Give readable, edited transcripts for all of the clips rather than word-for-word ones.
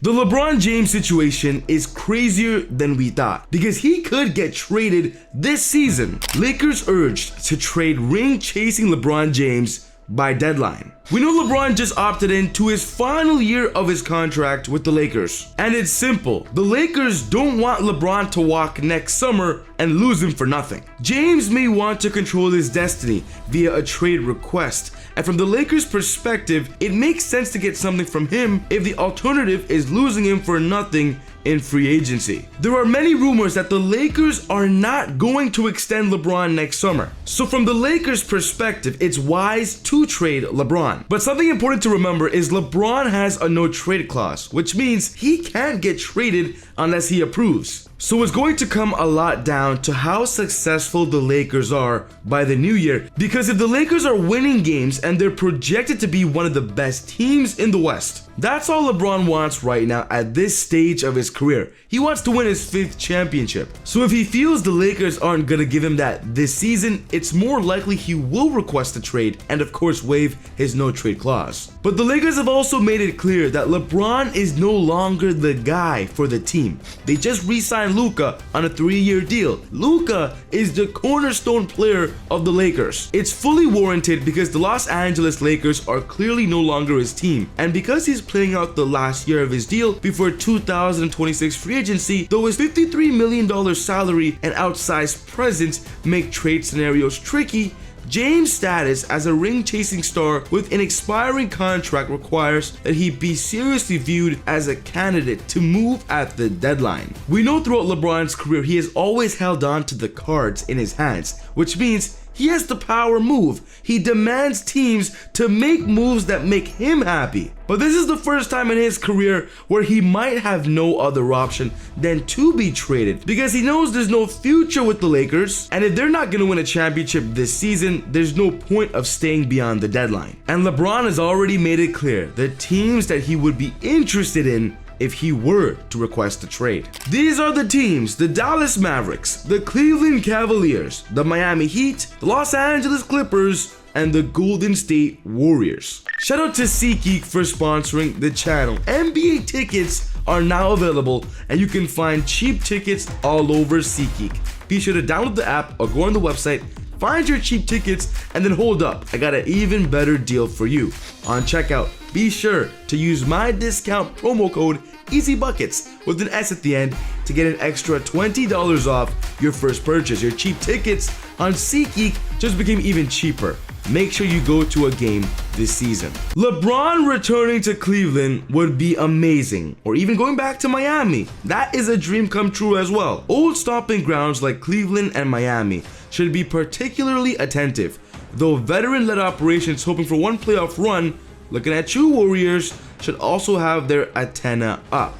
The LeBron James situation is crazier than we thought because he could get traded this season. Lakers urged to trade ring-chasing LeBron James by deadline. We know LeBron just opted into his final year of his contract with the Lakers. And it's simple. The Lakers don't want LeBron to walk next summer and lose him for nothing. James may want to control his destiny via a trade request. And from the Lakers' perspective, it makes sense to get something from him if the alternative is losing him for nothing in free agency. There are many rumors that the Lakers are not going to extend LeBron next summer. So from the Lakers' perspective, it's wise to trade LeBron. But something important to remember is LeBron has a no trade clause, which means he can't get traded unless he approves. So it's going to come a lot down to how successful the Lakers are by the new year, because if the Lakers are winning games and they're projected to be one of the best teams in the West, that's all LeBron wants right now at this stage of his career. He wants to win his 5th championship. So if he feels the Lakers aren't gonna give him that this season, it's more likely he will request a trade and of course waive his no trade clause. But the Lakers have also made it clear that LeBron is no longer the guy for the team. They just re-signed Luka on a 3-year deal. Luka is the cornerstone player of the Lakers. It's fully warranted because the Los Angeles Lakers are clearly no longer his team, and because he's playing out the last year of his deal before 2026 free agency, though his $53 million salary and outsized presence make trade scenarios tricky, James' status as a ring-chasing star with an expiring contract requires that he be seriously viewed as a candidate to move at the deadline. We know throughout LeBron's career he has always held on to the cards in his hands, which means he has the power move. He demands teams to make moves that make him happy. But this is the first time in his career where he might have no other option than to be traded, because he knows there's no future with the Lakers, and if they're not going to win a championship this season, there's no point of staying beyond the deadline. And LeBron has already made it clear the teams that he would be interested in if he were to request a trade. These are the teams: the Dallas Mavericks, the Cleveland Cavaliers, the Miami Heat, the Los Angeles Clippers, and the Golden State Warriors. Shout out to SeatGeek for sponsoring the channel. NBA tickets are now available and you can find cheap tickets all over SeatGeek. Be sure to download the app or go on the website, find your cheap tickets, and then hold up, I got an even better deal for you. On checkout, be sure to use my discount promo code EasyBuckets with an S at the end to get an extra $20 off your first purchase. Your cheap tickets on SeatGeek just became even cheaper. Make sure you go to a game this season. LeBron returning to Cleveland would be amazing, or even going back to Miami. That is a dream come true as well. Old stomping grounds like Cleveland and Miami should be particularly attentive, though veteran-led operations hoping for one playoff run, looking at you Warriors, should also have their antenna up.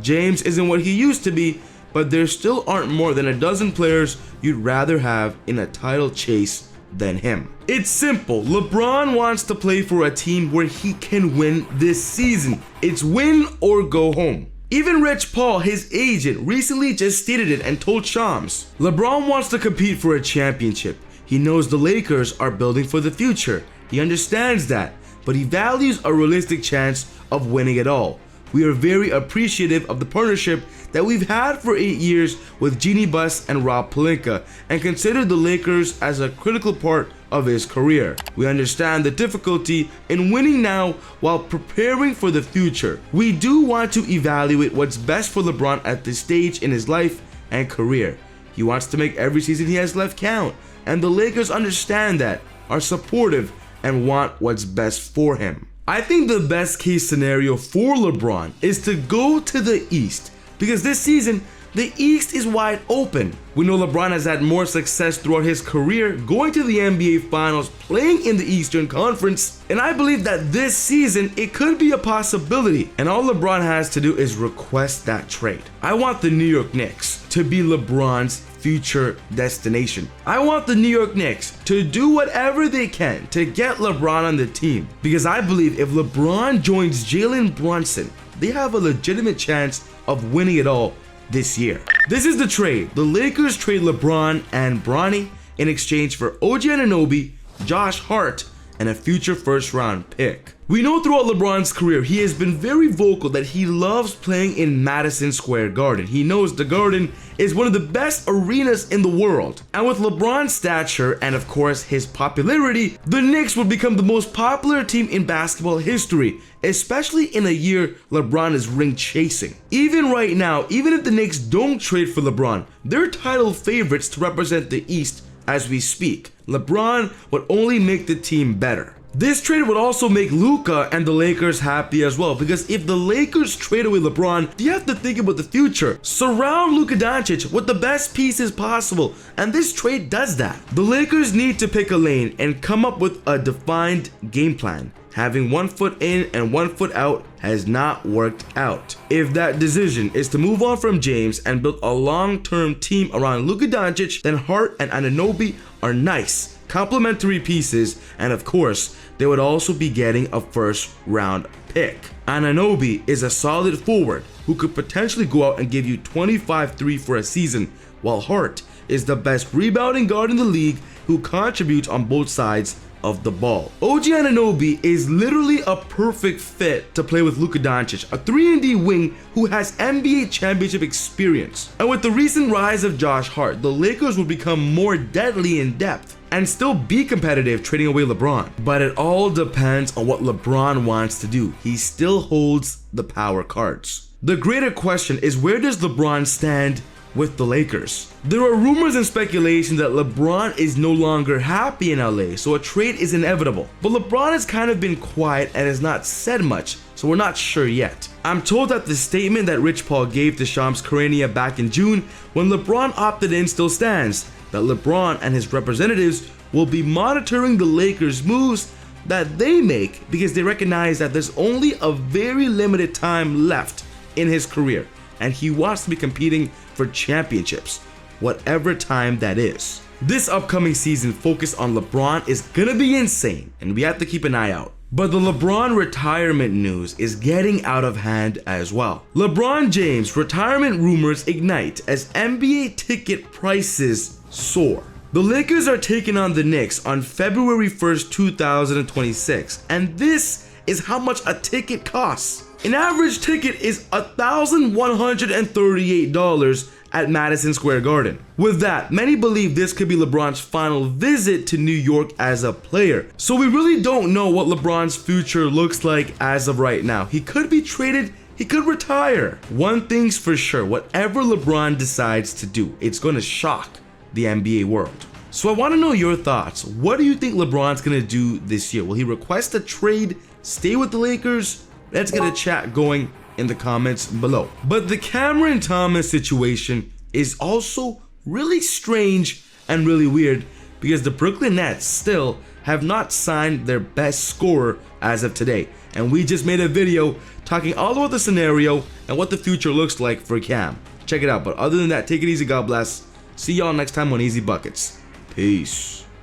James isn't what he used to be, but there still aren't more than a dozen players you'd rather have in a title chase than him. It's simple. LeBron wants to play for a team where he can win this season. It's win or go home. Even Rich Paul, his agent, recently just stated it and told Shams, LeBron wants to compete for a championship. He knows the Lakers are building for the future. He understands that, but he values a realistic chance of winning it all. We are very appreciative of the partnership that we've had for 8 years with Jeannie Buss and Rob Pelinka, and consider the Lakers as a critical part of his career. We understand the difficulty in winning now while preparing for the future. We do want to evaluate what's best for LeBron at this stage in his life and career. He wants to make every season he has left count, and the Lakers understand that, are supportive, and want what's best for him. I think the best case scenario for LeBron is to go to the East, because this season, the East is wide open. We know LeBron has had more success throughout his career going to the NBA Finals, playing in the Eastern Conference, and I believe that this season it could be a possibility, and all LeBron has to do is request that trade. I want the New York Knicks to be LeBron's future destination. I want the New York Knicks to do whatever they can to get LeBron on the team, because I believe if LeBron joins Jalen Brunson, they have a legitimate chance of winning it all this year. This is the trade. The Lakers trade LeBron and Bronny in exchange for OG Anunoby, Josh Hart, and a future first-round pick. We know throughout LeBron's career, he has been very vocal that he loves playing in Madison Square Garden. He knows the Garden is one of the best arenas in the world. And with LeBron's stature and of course his popularity, the Knicks would become the most popular team in basketball history, especially in a year LeBron is ring chasing. Even right now, even if the Knicks don't trade for LeBron, they're title favorites to represent the East as we speak. LeBron would only make the team better. This trade would also make Luka and the Lakers happy as well, because if the Lakers trade away LeBron, you have to think about the future. Surround Luka Doncic with the best pieces possible, and this trade does that. The Lakers need to pick a lane and come up with a defined game plan. Having 1 foot in and 1 foot out has not worked out. If that decision is to move on from James and build a long-term team around Luka Doncic, then Hart and Anunoby are nice, complementary pieces, and of course, they would also be getting a first-round pick. Anunoby is a solid forward who could potentially go out and give you 25-3 for a season, while Hart is the best rebounding guard in the league who contributes on both sides of the ball. OG Anunoby is literally a perfect fit to play with Luka Doncic, a 3-and-D wing who has NBA championship experience. And with the recent rise of Josh Hart, the Lakers will become more deadly in depth and still be competitive trading away LeBron. But it all depends on what LeBron wants to do. He still holds the power cards. The greater question is, where does LeBron stand with the Lakers? There are rumors and speculation that LeBron is no longer happy in LA, so a trade is inevitable. But LeBron has kind of been quiet and has not said much, so we're not sure yet. I'm told that the statement that Rich Paul gave to Shams Charania back in June when LeBron opted in still stands, that LeBron and his representatives will be monitoring the Lakers' moves that they make because they recognize that there's only a very limited time left in his career, and he wants to be competing for championships, whatever time that is. This upcoming season focused on LeBron is gonna be insane, and we have to keep an eye out. But the LeBron retirement news is getting out of hand as well. LeBron James retirement rumors ignite as NBA ticket prices soar. The Lakers are taking on the Knicks on February 1st, 2026, and this is how much a ticket costs. An average ticket is $1,138 at Madison Square Garden. With that, many believe this could be LeBron's final visit to New York as a player. So we really don't know what LeBron's future looks like as of right now. He could be traded, he could retire. One thing's for sure, whatever LeBron decides to do, it's gonna shock the NBA world. So I want to know your thoughts. What do you think LeBron's gonna do this year? Will he request a trade, stay with the Lakers? Let's get a chat going in the comments below. But the Cameron Thomas situation is also really strange and really weird because the Brooklyn Nets still have not signed their best scorer as of today. And we just made a video talking all about the scenario and what the future looks like for Cam. Check it out. But other than that, take it easy. God bless. See y'all next time on Easy Buckets. Peace.